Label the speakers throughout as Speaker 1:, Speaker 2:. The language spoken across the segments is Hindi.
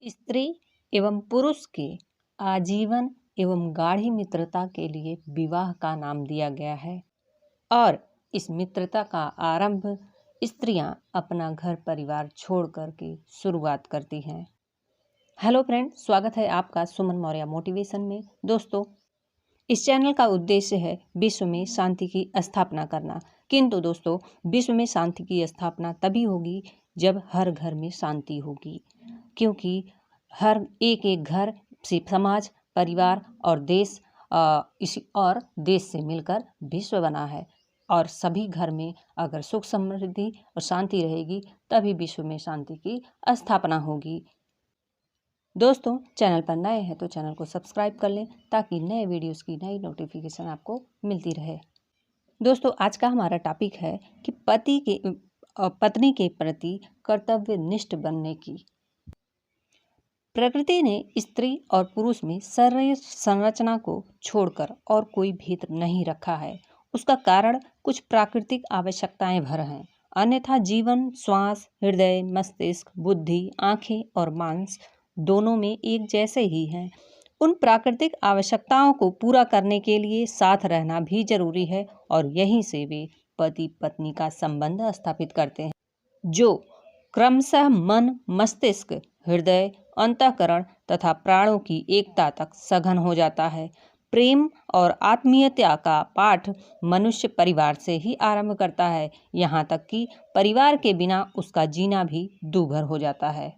Speaker 1: स्त्री एवं पुरुष के आजीवन एवं गाढ़ी मित्रता के लिए विवाह का नाम दिया गया है और इस मित्रता का आरंभ स्त्रियां अपना घर परिवार छोड़ कर के शुरुआत करती हैं। हेलो फ्रेंड, स्वागत है आपका सुमन मौर्य मोटिवेशन में। दोस्तों, इस चैनल का उद्देश्य है विश्व में शांति की स्थापना करना। किंतु दोस्तों, विश्व में शांति की स्थापना तभी होगी जब हर घर में शांति होगी, क्योंकि हर एक घर से समाज, परिवार और देश से मिलकर विश्व बना है और सभी घर में अगर सुख समृद्धि और शांति रहेगी तभी विश्व में शांति की स्थापना होगी। दोस्तों, चैनल पर नए हैं तो चैनल को सब्सक्राइब कर लें ताकि नए वीडियोस की नई नोटिफिकेशन आपको मिलती रहे। दोस्तों, आज का हमारा टॉपिक है कि पत्नी के प्रति कर्तव्यनिष्ठ बनने की। प्रकृति ने स्त्री और पुरुष में शरीर संरचना को छोड़कर और कोई भेद नहीं रखा है। उसका कारण कुछ प्राकृतिक आवश्यकताएं भर हैं, अन्यथा जीवन, श्वास, हृदय, मस्तिष्क, बुद्धि, आंखें और मांस दोनों में एक जैसे ही हैं। उन प्राकृतिक आवश्यकताओं को पूरा करने के लिए साथ रहना भी जरूरी है और यहीं से वे पति पत्नी का संबंध स्थापित करते हैं, जो क्रमशः मन, मस्तिष्क, हृदय, अंतःकरण तथा प्राणों की एकता तक सघन हो जाता है। प्रेम और आत्मीयता का पाठ मनुष्य परिवार से ही आरंभ करता है, यहाँ तक कि परिवार के बिना उसका जीना भी दूभर हो जाता है।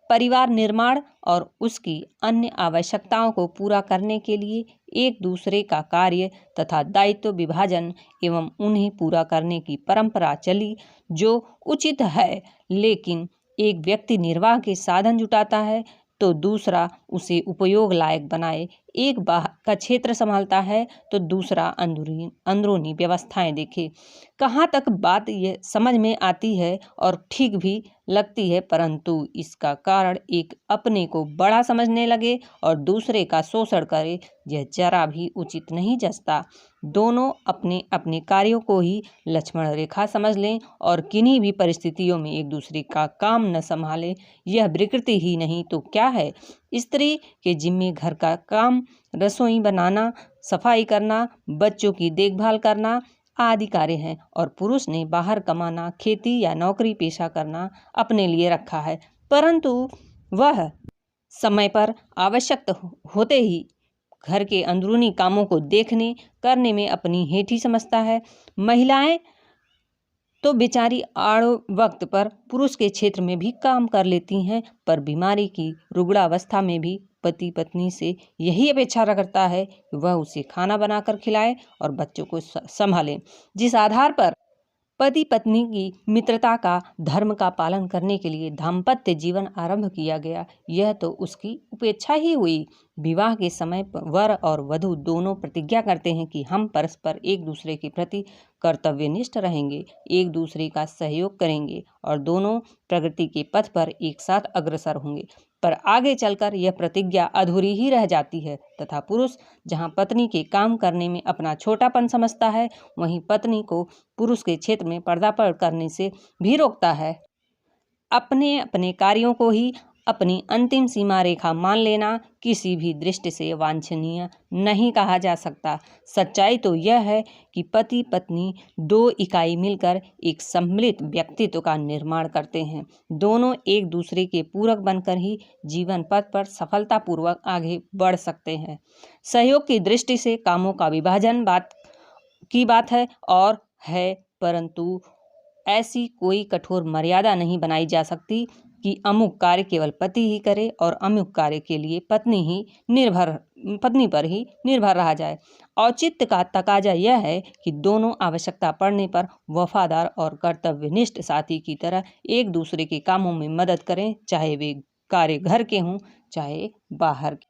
Speaker 1: परिवार निर्माण और उसकी अन्य आवश्यकताओं को पूरा करने के लिए एक दूसरे का कार्य तथा दायित्व विभाजन एवं उन्हें पूरा करने की परंपरा चली, जो उचित है। लेकिन एक व्यक्ति निर्वाह के साधन जुटाता है तो दूसरा उसे उपयोग लायक बनाए, एक बाहर का क्षेत्र संभालता है तो दूसरा अंदरूनी व्यवस्थाएं देखे। कहाँ तक बात ये समझ में आती है और ठीक भी लगती है, परंतु इसका कारण एक अपने को बड़ा समझने लगे और दूसरे का शोषण करे, यह जरा भी उचित नहीं जचता। दोनों अपने अपने कार्यों को ही लक्ष्मण रेखा समझ लें और किन्हीं भी परिस्थितियों में एक दूसरे का काम न संभाले, यह विकृति ही नहीं तो क्या है। स्त्री के जिम्मे घर का काम, रसोई बनाना, सफाई करना, बच्चों की देखभाल करना आदि कार्य हैं और पुरुष ने बाहर कमाना, खेती या नौकरी पेशा करना अपने लिए रखा है, परंतु वह समय पर आवश्यक होते ही घर के अंदरूनी कामों को देखने करने में अपनी हेठी समझता है। महिलाएं तो बेचारी आड़ो वक्त पर पुरुष के क्षेत्र में भी काम कर लेती हैं, पर बीमारी की रुग्णावस्था में भी पति पत्नी से यही अपेक्षा करता है कि वह उसे खाना बनाकर खिलाए और बच्चों को संभाले। जिस आधार पर पति पत्नी की मित्रता का धर्म का पालन करने के लिए दाम्पत्य जीवन आरंभ किया गया, यह तो उसकी उपेक्षा ही हुई। विवाह के समय वर और वधू दोनों प्रतिज्ञा करते हैं कि हम परस्पर एक दूसरे के प्रति कर्तव्यनिष्ठ रहेंगे, एक दूसरे का सहयोग करेंगे और दोनों प्रगति के पथ पर एक साथ अग्रसर होंगे। पर आगे चलकर यह प्रतिज्ञा अधूरी ही रह जाती है तथा पुरुष जहां पत्नी के काम करने में अपना छोटापन समझता है, वहीं पत्नी को पुरुष के क्षेत्र में पर्दापण करने से भी रोकता है। अपने अपने कार्यों को ही अपनी अंतिम सीमा रेखा मान लेना किसी भी दृष्टि से वांछनीय नहीं कहा जा सकता। सच्चाई तो यह है कि पति पत्नी दो इकाई मिलकर एक सम्मिलित व्यक्तित्व का निर्माण करते हैं। दोनों एक दूसरे के पूरक बनकर ही जीवन पथ पर सफलतापूर्वक आगे बढ़ सकते हैं। सहयोग की दृष्टि से कामों का विभाजन बात है और है, परंतु ऐसी कोई कठोर मर्यादा नहीं बनाई जा सकती कि अमुक कार्य केवल पति ही करे और अमुक कार्य के लिए पत्नी पर ही निर्भर रहा जाए। औचित्य का तकाजा यह है कि दोनों आवश्यकता पड़ने पर वफादार और कर्तव्यनिष्ठ साथी की तरह एक दूसरे के कामों में मदद करें, चाहे वे कार्य घर के हों चाहे बाहर के।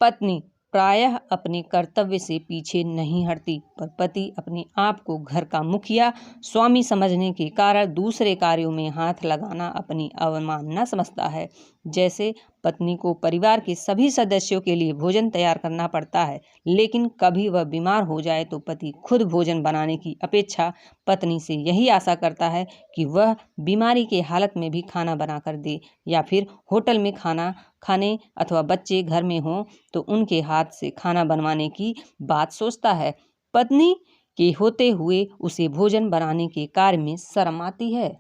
Speaker 1: पत्नी प्रायः अपने कर्तव्य से पीछे नहीं हटती, पर पति अपने आप को घर का मुखिया स्वामी समझने के कारण दूसरे कार्यों में हाथ लगाना अपनी अवमानना समझता है। जैसे पत्नी को परिवार के सभी सदस्यों के लिए भोजन तैयार करना पड़ता है, लेकिन कभी वह बीमार हो जाए तो पति खुद भोजन बनाने की अपेक्षा पत्नी से यही आशा करता है कि वह बीमारी के हालत में भी खाना बनाकर दे, या फिर होटल में खाना खाने अथवा बच्चे घर में हों तो उनके हाथ से खाना बनवाने की बात सोचता है। पत्नी के होते हुए उसे भोजन बनाने के कार्य में शर्म आती है।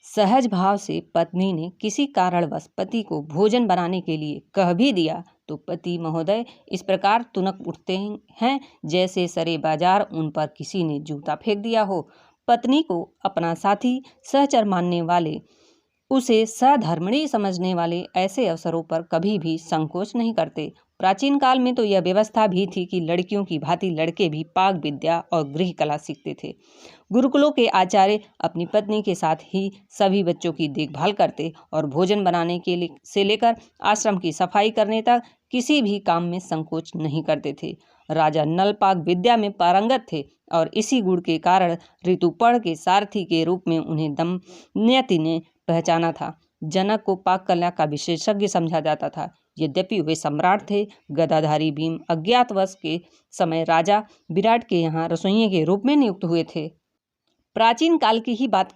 Speaker 1: सहज भाव से पत्नी ने किसी कारणवश पति को भोजन बनाने के लिए कह भी दिया तो पति महोदय इस प्रकार तुनक उठते हैं जैसे सरे बाजार उन पर किसी ने जूता फेंक दिया हो। पत्नी को अपना साथी सहचर मानने वाले, उसे सधर्मिणी समझने वाले ऐसे अवसरों पर कभी भी संकोच नहीं करते। प्राचीन काल में तो यह व्यवस्था भी थी कि लड़कियों की भांति लड़के भी पाक विद्या और गृह कला सीखते थे। गुरुकुलों के आचार्य अपनी पत्नी के साथ ही सभी बच्चों की देखभाल करते और भोजन बनाने के लिए से लेकर आश्रम की सफाई करने तक किसी भी काम में संकोच नहीं करते थे। राजा नल पाक विद्या में पारंगत थे और इसी गुण के कारण ऋतुपर्ण के सारथी के रूप में उन्हें दमयंती ने पहचाना था। जनक को पाक कला का विशेषज्ञ समझा जाता था। यद्यपि वे सम्राट थे, गदाधारी भीम अज्ञातवास के समय राजा विराट के यहाँ रसोइये के रूप में नियुक्त हुए थे। प्राचीन काल की ही बात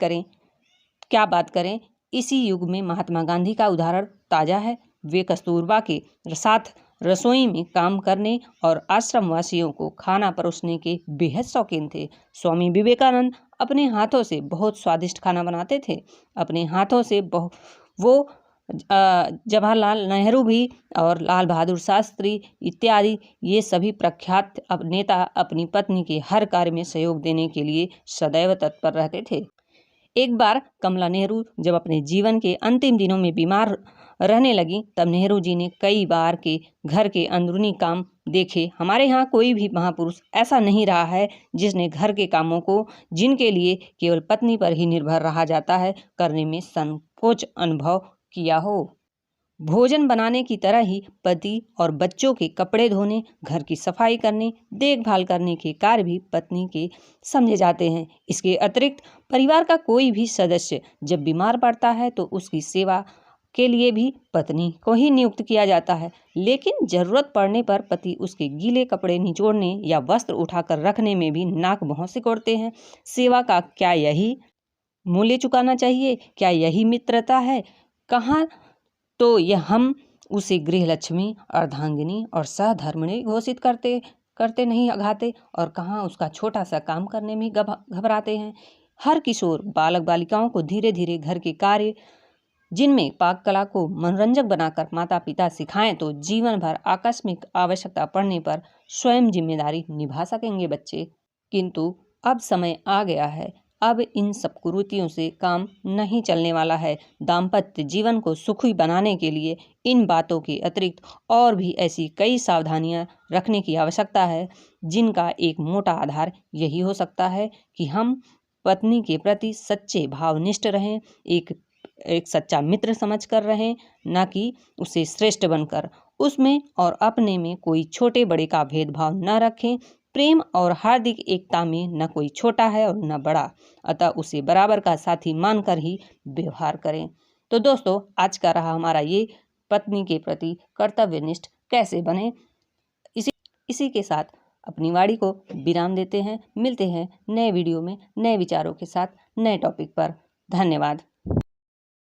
Speaker 1: करें, इसी युग में महात्मा गांधी का उदाहरण ताजा है। वे कस्तूरबा के साथ रसोई में काम करने और आश्रमवासियों को खाना परोसने के बेहद शौकीन थे। स्वामी विवेकानंद अपने हाथों से बहुत स्वादिष्ट खाना बनाते थे। अपने हाथों से वो जवाहरलाल नेहरू भी और लाल बहादुर शास्त्री इत्यादि ये सभी प्रख्यात नेता अपनी पत्नी के हर कार्य में सहयोग देने के लिए सदैव तत्पर रहते थे। एक बार कमला नेहरू जब अपने जीवन के अंतिम दिनों में बीमार रहने लगी तब नेहरू जी ने कई बार के घर के अंदरूनी काम देखे। हमारे यहाँ कोई भी महापुरुष ऐसा नहीं रहा है जिसने घर के कामों को, जिनके लिए केवल पत्नी पर ही निर्भर रहा जाता है, करने में संकोच अनुभव किया हो। भोजन बनाने की तरह ही पति और बच्चों के कपड़े धोने, घर की सफाई करने, देखभाल करने के कार्य भी पत्नी के समझे जाते हैं। इसके अतिरिक्त परिवार का कोई भी सदस्य जब बीमार पड़ता है तो उसकी सेवा के लिए भी पत्नी को ही नियुक्त किया जाता है, लेकिन जरूरत पड़ने पर पति उसके गीले कपड़े निचोड़ने या वस्त्र उठाकर रखने में भी नाक भौं सिकोड़ते हैं। सेवा का क्या यही मूल्य चुकाना चाहिए? क्या यही मित्रता है? कहाँ तो यह हम उसे गृहलक्ष्मी, अर्धांगिनी और सहधर्मिणी घोषित करते नहीं अघाते, और कहाँ उसका छोटा सा काम करने में घबराते हैं। हर किशोर बालक बालिकाओं को धीरे धीरे घर के कार्य, जिनमें पाक कला को मनोरंजक बनाकर माता पिता सिखाएं तो जीवन भर आकस्मिक आवश्यकता पड़ने पर स्वयं जिम्मेदारी निभा सकेंगे बच्चे। किंतु अब समय आ गया है, अब इन सब कुरीतियों से काम नहीं चलने वाला है। दाम्पत्य जीवन को सुखी बनाने के लिए इन बातों के अतिरिक्त और भी ऐसी कई सावधानियां रखने की आवश्यकता है, जिनका एक मोटा आधार यही हो सकता है कि हम पत्नी के प्रति सच्चे भावनिष्ठ रहें, एक सच्चा मित्र समझकर रहें, न कि उसे श्रेष्ठ बनकर। उसमें और अपने में कोई छोटे बड़े का भेदभाव न रखें। प्रेम और हार्दिक एकता में न कोई छोटा है और न बड़ा, अतः उसे बराबर का साथी मानकर ही व्यवहार करें। तो दोस्तों, आज का रहा हमारा ये पत्नी के प्रति कर्तव्यनिष्ठ कैसे बने। इसी के साथ अपनी वाणी को विराम देते हैं। मिलते हैं नए वीडियो में नए विचारों के साथ, नए टॉपिक पर। धन्यवाद।